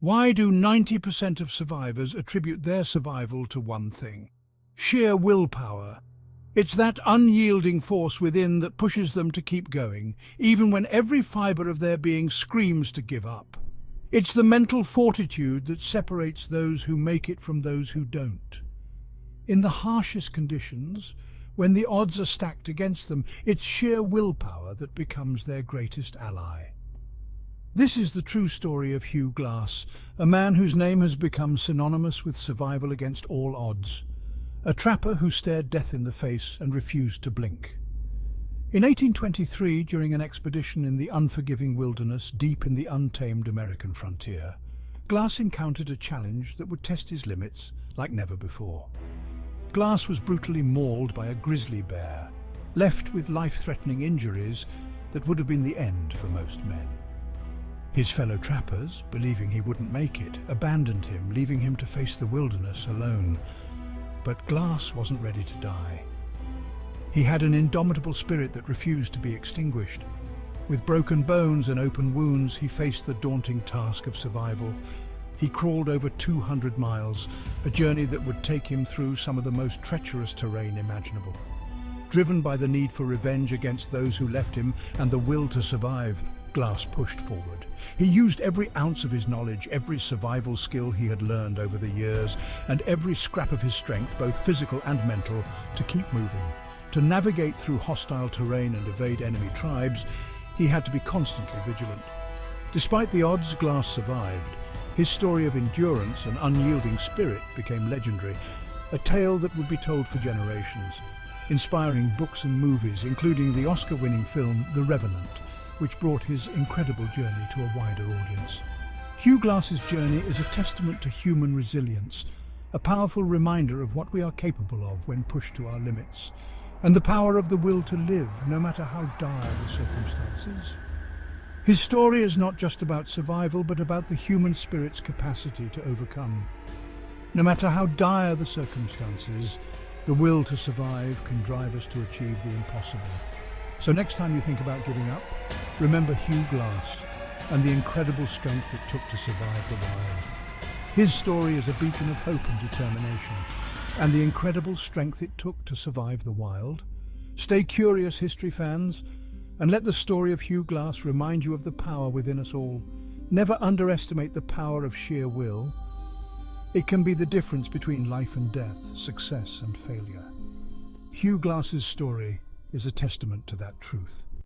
Why do 90% of survivors attribute their survival to one thing? Sheer willpower. It's that unyielding force within that pushes them to keep going, even when every fibre of their being screams to give up. It's the mental fortitude that separates those who make it from those who don't. In the harshest conditions, when the odds are stacked against them, it's sheer willpower that becomes their greatest ally. This is the true story of Hugh Glass, a man whose name has become synonymous with survival against all odds. A trapper who stared death in the face and refused to blink. In 1823, during an expedition in the unforgiving wilderness deep in the untamed American frontier, Glass encountered a challenge that would test his limits like never before. Glass was brutally mauled by a grizzly bear, left with life-threatening injuries that would have been the end for most men. His fellow trappers, believing he wouldn't make it, abandoned him, leaving him to face the wilderness alone. But Glass wasn't ready to die. He had an indomitable spirit that refused to be extinguished. With broken bones and open wounds, he faced the daunting task of survival. He crawled over 200 miles, a journey that would take him through some of the most treacherous terrain imaginable. Driven by the need for revenge against those who left him and the will to survive, Glass pushed forward. He used every ounce of his knowledge, every survival skill he had learned over the years, and every scrap of his strength, both physical and mental, to keep moving. To navigate through hostile terrain and evade enemy tribes, he had to be constantly vigilant. Despite the odds, Glass survived. His story of endurance and unyielding spirit became legendary, a tale that would be told for generations, inspiring books and movies, including the Oscar-winning film The Revenant, which brought his incredible journey to a wider audience. Hugh Glass's journey is a testament to human resilience, a powerful reminder of what we are capable of when pushed to our limits, and the power of the will to live, no matter how dire the circumstances. His story is not just about survival, but about the human spirit's capacity to overcome. No matter how dire the circumstances, the will to survive can drive us to achieve the impossible. So next time you think about giving up, remember Hugh Glass and the incredible strength it took to survive the wild. His story is a beacon of hope and determination, and the incredible strength it took to survive the wild. Stay curious, history fans, and let the story of Hugh Glass remind you of the power within us all. Never underestimate the power of sheer will. It can be the difference between life and death, success and failure. Hugh Glass's story is a testament to that truth.